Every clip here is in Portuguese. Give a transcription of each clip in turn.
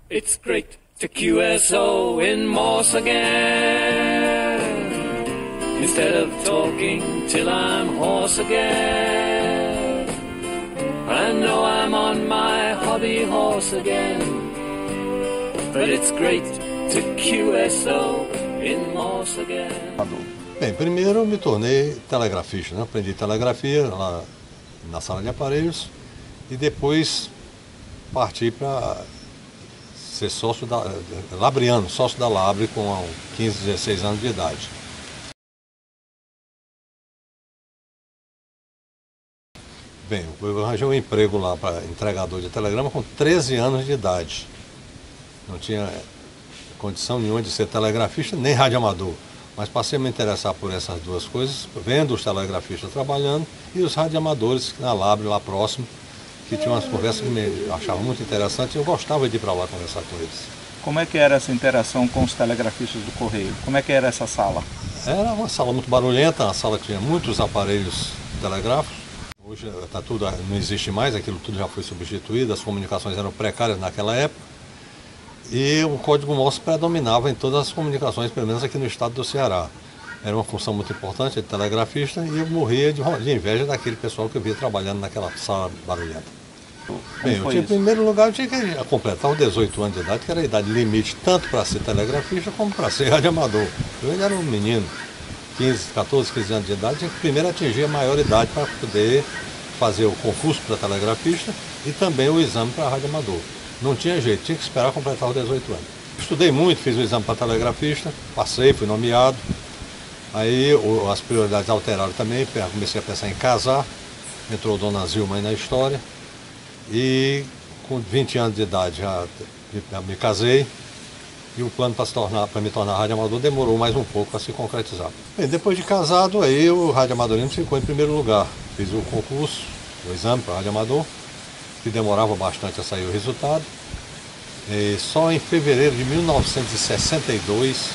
It's great to QSO in Morse again. Instead of talking till I'm hoarse again. I know I'm on my hobby horse again. But it's great to QSO in Morse again. Bem, primeiro eu me tornei telegrafista, né? Aprendi telegrafia lá na sala de aparelhos e depois parti para ser sócio da Labriano, sócio da Labre com 15, 16 anos de idade. Bem, eu arranjei um emprego lá para entregador de telegrama com 13 anos de idade. Não tinha condição nenhuma de ser telegrafista nem radioamador, mas passei a me interessar por essas duas coisas, vendo os telegrafistas trabalhando e os radioamadores na Labre lá próximo, que tinham umas conversas que me achavam muito interessantes e eu gostava de ir para lá conversar com eles. Como é que era essa interação com os telegrafistas do Correio? Como é que era essa sala? Era uma sala muito barulhenta, uma sala que tinha muitos aparelhos telegráficos. Hoje tá tudo, não existe mais, aquilo tudo já foi substituído, as comunicações eram precárias naquela época. E o código Morse predominava em todas as comunicações, pelo menos aqui no estado do Ceará. Era uma função muito importante de telegrafista e eu morria de inveja daquele pessoal que eu via trabalhando naquela sala barulhenta. Bem, em primeiro lugar eu tinha que completar os 18 anos de idade, que era a idade limite tanto para ser telegrafista como para ser radioamador. Eu ainda era um menino, 14, 15 anos de idade, tinha que primeiro atingir a maioridade para poder fazer o concurso para telegrafista e também o exame para radioamador. Não tinha jeito, tinha que esperar completar os 18 anos. Estudei muito, fiz o exame para telegrafista, passei, fui nomeado. Aí as prioridades alteraram também, comecei a pensar em casar, entrou Dona Zilma aí na história. E com 20 anos de idade já me casei e o plano para me tornar radioamador demorou mais um pouco para se concretizar. Bem, depois de casado, aí o radioamadorismo ficou em primeiro lugar. Fiz o concurso, o exame para radioamador, que demorava bastante a sair o resultado. E só em fevereiro de 1962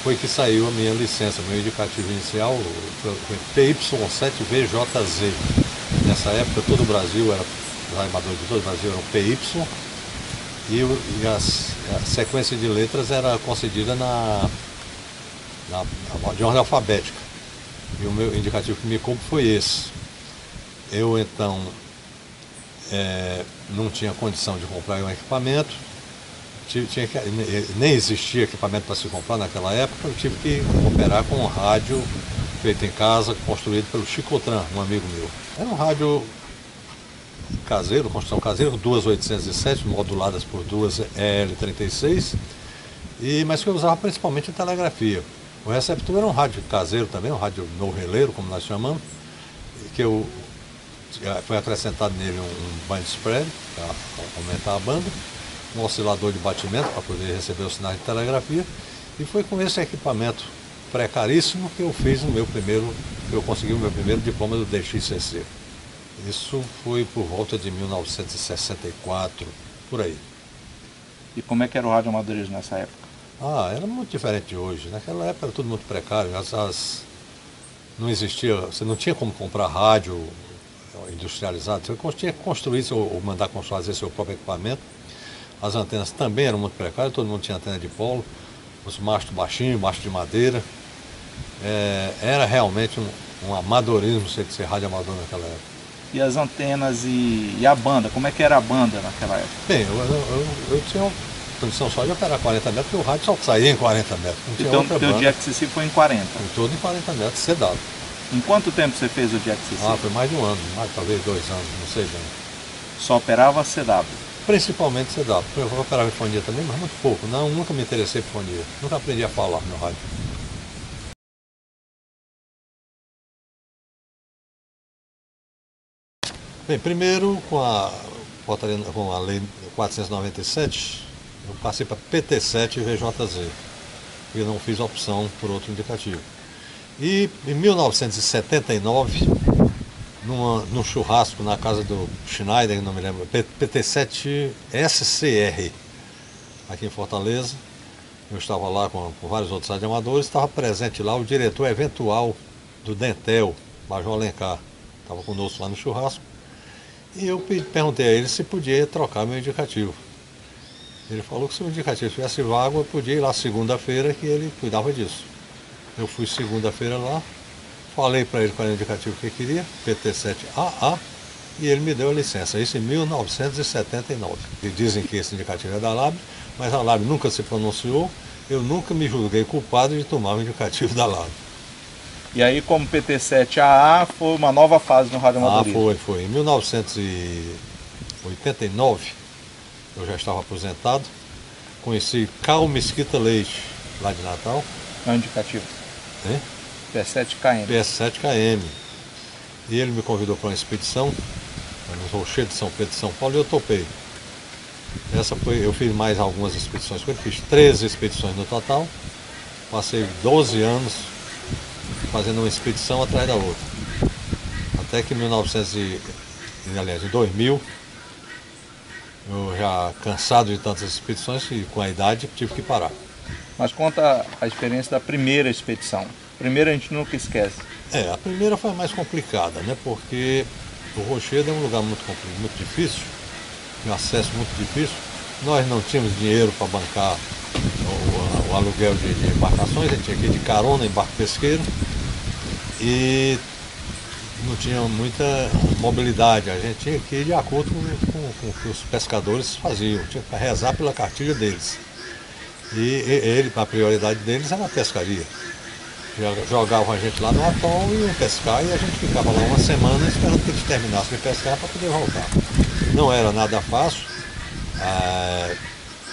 foi que saiu a minha licença, meu indicativo inicial foi PY7VJZ. Nessa época todo o Brasil era, os radioamadores de todo o Brasil eram PY e a sequência de letras era concedida de ordem alfabética. E o meu indicativo que me coube foi esse. Eu então não tinha condição de comprar um equipamento, nem existia equipamento para se comprar naquela época, eu tive que operar com um rádio feito em casa, construído pelo Chicotran, um amigo meu. Era um rádio caseiro, construção caseira, duas 807 moduladas por duas EL36, mas que eu usava principalmente em telegrafia. O receptor era um rádio caseiro também, um rádio no-releiro, como nós chamamos, que foi acrescentado nele um band spread, para aumentar a banda, um oscilador de batimento para poder receber os sinais de telegrafia, e foi com esse equipamento precaríssimo que eu consegui o meu primeiro diploma do DXCC. Isso foi por volta de 1964, por aí. E como é que era o radioamadorismo nessa época? Era muito diferente de hoje. Naquela época era tudo muito precário. Não existia, você não tinha como comprar rádio industrializado. Você tinha que construir ou mandar fazer seu próprio equipamento. As antenas também eram muito precárias, todo mundo tinha antena de polo, os mastros baixinhos, mastros de madeira. Era realmente um amadorismo ser radioamador naquela época. E as antenas e a banda, como é que era a banda naquela época? Bem, eu tinha condição só de operar 40 metros, porque o rádio só saía em 40 metros. Então o teu DXCC foi em 40? Foi todo em 40 metros, CW. Em quanto tempo você fez o DXCC? Foi mais de um ano, talvez 2 anos, não sei bem. Só operava CW? Principalmente CW. Eu operava em fonia também, mas muito pouco. Nunca me interessei por fonia. Nunca aprendi a falar no rádio. Bem, primeiro com a lei 497, eu passei para PT7 e VJZ. E não fiz opção por outro indicativo. E em 1979, num churrasco na casa do Schneider, não me lembro, PT7 SCR, aqui em Fortaleza, eu estava lá com vários outros radioamadores, estava presente lá o diretor eventual do Dentel, Major Alencar, estava conosco lá no churrasco, e eu perguntei a ele se podia trocar meu indicativo. Ele falou que se o indicativo estivesse vago, eu podia ir lá segunda-feira, que ele cuidava disso. Eu fui segunda-feira lá, falei para ele qual era o indicativo que ele queria, PT7AA, e ele me deu a licença, isso em 1979. E dizem que esse indicativo é da LAB, mas a LAB nunca se pronunciou, eu nunca me julguei culpado de tomar o indicativo da LAB. E aí, como PT7AA, foi uma nova fase no radioamadorismo? Foi. Em 1989, eu já estava aposentado, conheci Carl Mesquita Leite, lá de Natal. Não é indicativo? Hein? PS7KM. PS7KM. E ele me convidou para uma expedição, no Rochedo de São Pedro de São Paulo, e eu topei. Eu fiz mais algumas expedições com ele, fiz 13 expedições no total, passei 12 anos fazendo uma expedição atrás da outra. Até que em 2000, eu já cansado de tantas expedições e com a idade tive que parar. Mas conta a experiência da primeira expedição. Primeira a gente nunca esquece. A primeira foi mais complicada, né? Porque o Rochedo é um lugar muito difícil, um acesso muito difícil. Nós não tínhamos dinheiro para bancar o aluguel de embarcações, a gente tinha que ir de carona em barco pesqueiro e não tinha muita mobilidade, a gente tinha que ir de acordo com o que os pescadores faziam, tinha que rezar pela cartilha deles. E a prioridade deles era a pescaria. Jogavam a gente lá no atol e iam pescar, e a gente ficava lá uma semana esperando que eles terminassem de pescar para poder voltar. Não era nada fácil,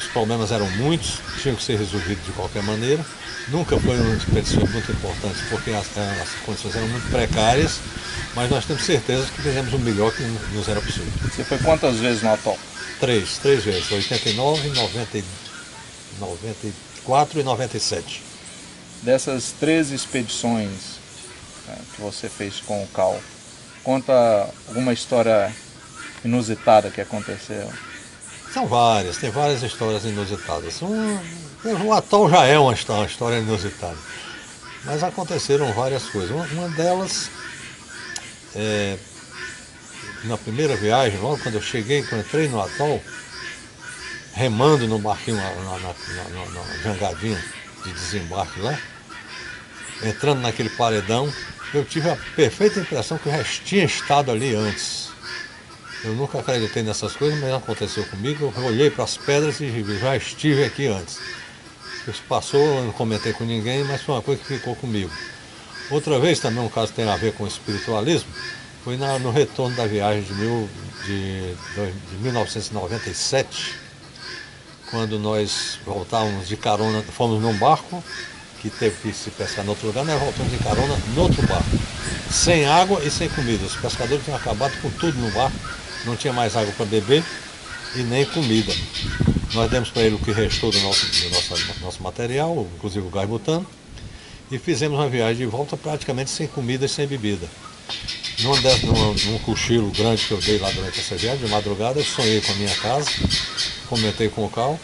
os problemas eram muitos, tinham que ser resolvidos de qualquer maneira. Nunca foi uma expedição muito importante porque as condições eram muito precárias, mas nós temos certeza que fizemos o melhor que nos era possível. Você foi quantas vezes no atol? Três vezes, 89, 94 e 97. Dessas 13 expedições que você fez com o Carl, conta alguma história inusitada que aconteceu. São várias, tem várias histórias inusitadas. O atol já é uma história inusitada, mas aconteceram várias coisas. Uma delas, na primeira viagem, logo quando eu entrei no atol, remando no barquinho, na jangadinha de desembarque lá, entrando naquele paredão, eu tive a perfeita impressão que eu já tinha estado ali antes. Eu nunca acreditei nessas coisas, mas aconteceu comigo. Eu olhei para as pedras e já estive aqui antes. Isso passou, eu não comentei com ninguém, mas foi uma coisa que ficou comigo. Outra vez, também um caso que tem a ver com espiritualismo, foi no retorno da viagem de 1997, quando nós voltávamos de carona, fomos num barco que teve que se pescar em outro lugar, nós voltamos de carona no outro barco, sem água e sem comida. Os pescadores tinham acabado com tudo no barco, não tinha mais água para beber e nem comida. Nós demos para ele o que restou do nosso material, inclusive o gás butano, e fizemos uma viagem de volta praticamente sem comida e sem bebida. Num cochilo grande que eu dei lá durante essa viagem, de madrugada, eu sonhei com a minha casa, comentei com o Carl,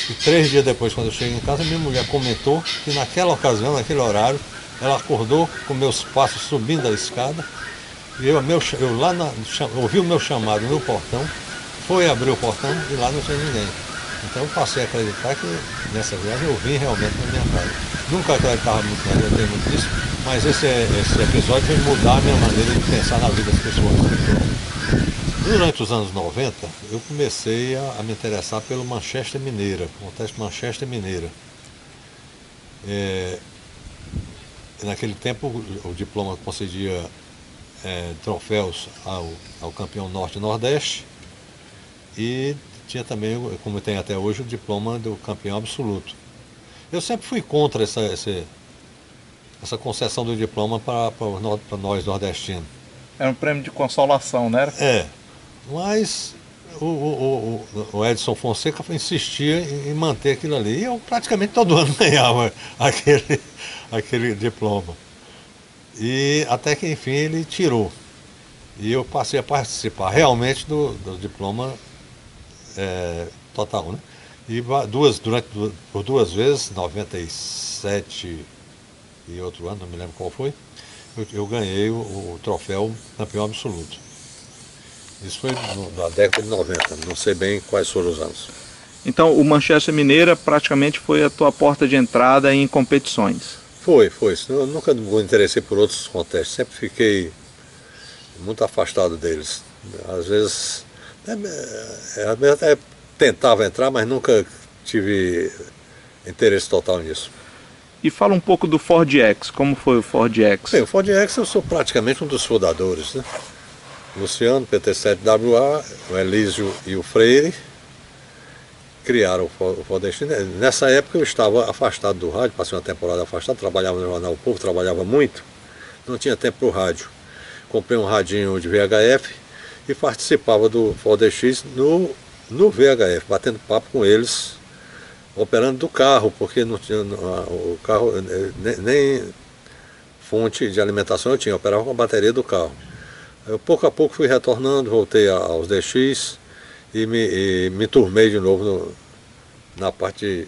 e 3 dias depois, quando eu cheguei em casa, minha mulher comentou que naquela ocasião, naquele horário, ela acordou com meus passos subindo a escada, e eu lá ouvi o meu chamado no portão, foi abrir o portão e lá não tinha ninguém. Então eu passei a acreditar que nessa viagem eu vim realmente na minha casa. Nunca acreditava muito, mas eu tenho muito disso, mas esse episódio veio mudar a minha maneira de pensar na vida das pessoas. Durante os anos 90, eu comecei a me interessar pelo Manchester Mineira, o teste Manchester Mineira. Naquele tempo o diploma concedia troféus ao campeão Norte e Nordeste, e tinha também, como tem até hoje, o diploma do campeão absoluto. Eu sempre fui contra essa concessão do diploma para nós nordestinos. Era um prêmio de consolação, não era? Mas o Edson Fonseca insistia em manter aquilo ali. E eu praticamente todo ano ganhava aquele diploma. E até que enfim ele tirou. E eu passei a participar realmente do diploma total, né? E por duas vezes, 97 e outro ano, não me lembro qual foi, eu ganhei o troféu campeão absoluto. Isso foi na década de 90, não sei bem quais foram os anos. Então o Manchester Mineira praticamente foi a tua porta de entrada em competições. Foi. Eu nunca me interessei por outros contextos, sempre fiquei muito afastado deles. Às vezes até tentava entrar, mas nunca tive interesse total nisso. E fala um pouco do Ford X, como foi o Ford X? Bem, o Ford X eu sou praticamente um dos fundadores, né? Luciano, PT7WA, o Elísio e o Freire criaram o Ford X. Nessa época eu estava afastado do rádio, passei uma temporada afastado, trabalhava no Jornal O Povo, trabalhava muito, não tinha tempo para o rádio. Comprei um radinho de VHF e participava do Ford X no VHF, batendo papo com eles, operando do carro, porque não tinha o carro, nem fonte de alimentação eu tinha, eu operava com a bateria do carro. Eu pouco a pouco fui retornando, voltei aos DX e me turmei de novo na parte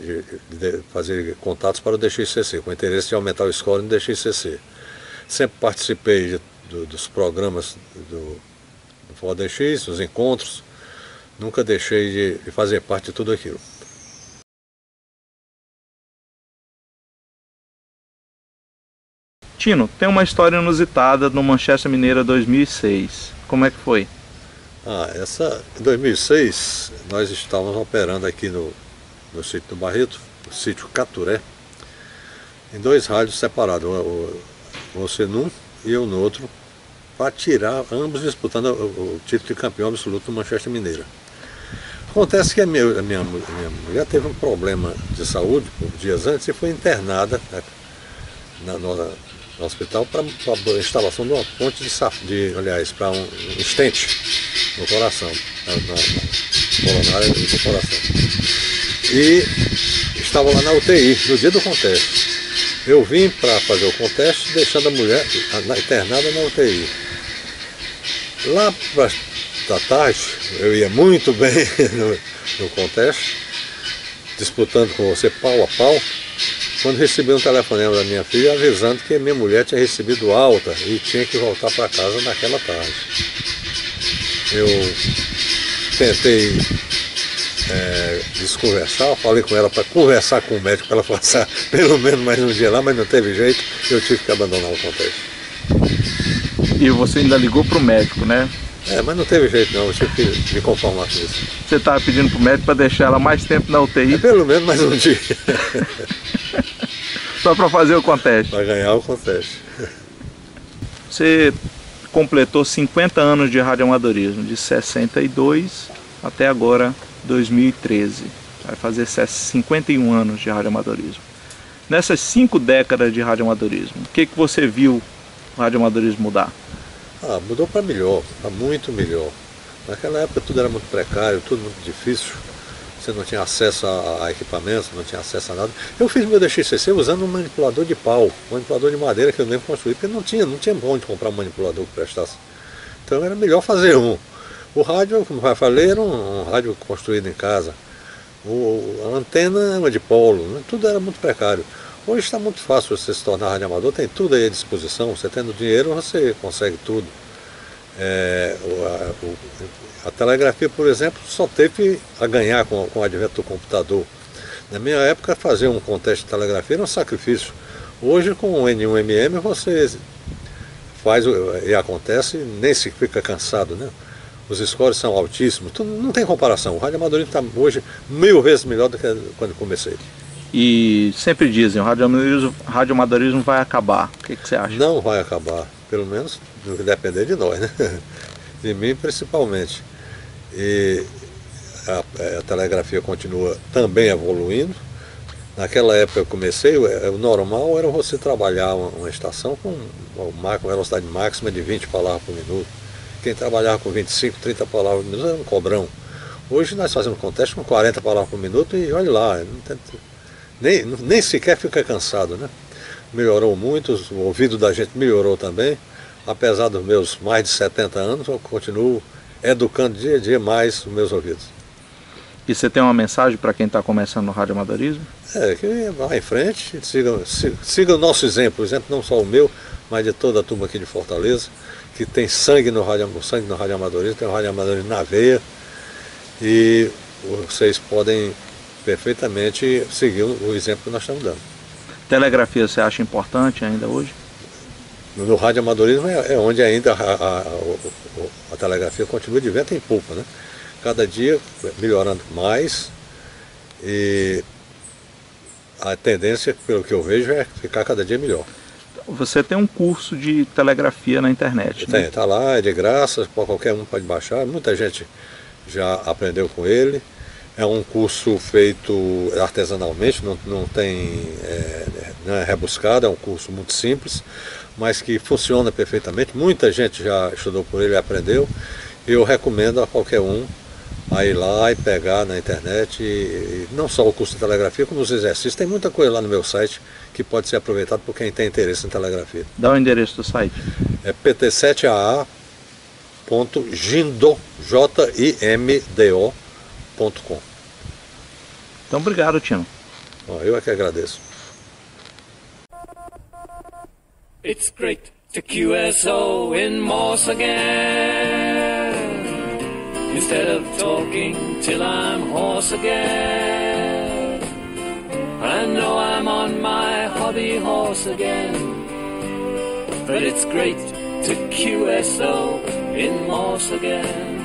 de fazer contatos para o DXCC, com interesse de aumentar o score no DXCC. Sempre participei dos programas do Ford DX, dos encontros, nunca deixei de fazer parte de tudo aquilo. Tino, tem uma história inusitada no Manchester Mineira 2006. Como é que foi? Em 2006, nós estávamos operando aqui no sítio do Barreto, no sítio Caturé, em 2 rádios separados, você num e eu no outro, para tirar, ambos disputando o título de campeão absoluto do Manchester Mineira. Acontece que a minha mulher teve um problema de saúde dias antes e foi internada, né, no hospital para a instalação de uma ponte para um stent no coração, na coronária do coração. E estava lá na UTI, no dia do conteste. Eu vim para fazer o conteste, deixando a mulher internada na UTI. Lá da tarde, eu ia muito bem no conteste, disputando com você pau a pau, quando recebi um telefonema da minha filha avisando que minha mulher tinha recebido alta e tinha que voltar para casa naquela tarde. Eu tentei desconversar, falei com ela para conversar com o médico para ela passar pelo menos mais um dia lá, mas não teve jeito, eu tive que abandonar o contexto. E você ainda ligou para o médico, né? Mas não teve jeito não, eu tive que me conformar com isso. Você estava pedindo para o médico para deixar ela mais tempo na UTI? Pelo menos mais um dia. Só para fazer o conteste? Para ganhar o conteste. Você completou 50 anos de radioamadorismo, de 62 até agora 2013. Vai fazer 51 anos de radioamadorismo. Nessas 5 décadas de radioamadorismo, o que você viu o radioamadorismo mudar? Mudou para melhor, para muito melhor. Naquela época tudo era muito precário, tudo muito difícil. Você não tinha acesso a equipamentos, não tinha acesso a nada. Eu fiz meu DXCC usando um manipulador de pau, um manipulador de madeira que eu mesmo construí, porque não tinha onde comprar um manipulador que prestasse. Então era melhor fazer um. O rádio, como eu falei, era um rádio construído em casa. A antena era de polo, né? Tudo era muito precário. Hoje está muito fácil você se tornar radioamador, tem tudo aí à disposição, você tendo dinheiro você consegue tudo. A telegrafia, por exemplo, só teve a ganhar com o advento do computador. Na minha época, fazer um conteste de telegrafia era um sacrifício. Hoje, com o N1MM, você faz e acontece, nem se fica cansado, né? Os scores são altíssimos, não tem comparação. O radioamadorismo está hoje 1000 vezes melhor do que quando comecei. E sempre dizem, o radioamadorismo vai acabar. O que você acha? Não vai acabar, pelo menos no que depender de nós, né? De mim principalmente. E a telegrafia continua também evoluindo. Naquela época eu comecei, o normal era você trabalhar uma estação com uma velocidade máxima de 20 palavras por minuto. Quem trabalhava com 25, 30 palavras por minuto era um cobrão. Hoje nós fazemos conteste com 40 palavras por minuto e olha lá, nem sequer fica cansado, né? Melhorou muito, o ouvido da gente melhorou também. Apesar dos meus mais de 70 anos, eu continuo educando dia a dia mais os meus ouvidos. E você tem uma mensagem para quem está começando no radioamadorismo? Que vá em frente, siga o nosso exemplo não só o meu, mas de toda a turma aqui de Fortaleza, que tem sangue no radioamadorismo, tem o radioamadorismo na veia, e vocês podem perfeitamente seguir o exemplo que nós estamos dando. Telegrafia você acha importante ainda hoje? No radioamadorismo é onde ainda a telegrafia continua de vento em polpa, né? Cada dia melhorando mais, e a tendência, pelo que eu vejo, é ficar cada dia melhor. Você tem um curso de telegrafia na internet, né? Tem, tá lá, é de graça, qualquer um pode baixar, muita gente já aprendeu com ele. É um curso feito artesanalmente, não é rebuscado, é um curso muito simples, mas que funciona perfeitamente. Muita gente já estudou por ele e aprendeu. Eu recomendo a qualquer um a ir lá e pegar na internet, e não só o curso de telegrafia, como os exercícios. Tem muita coisa lá no meu site que pode ser aproveitado por quem tem interesse em telegrafia. Dá o endereço do site. É pt7aa.jimdo.com. Então, obrigado, Tino. Eu é que agradeço. It's great to QSO in Morse again. Instead of talking till I'm hoarse again. I know I'm on my hobby horse again. But it's great to QSO in Morse again.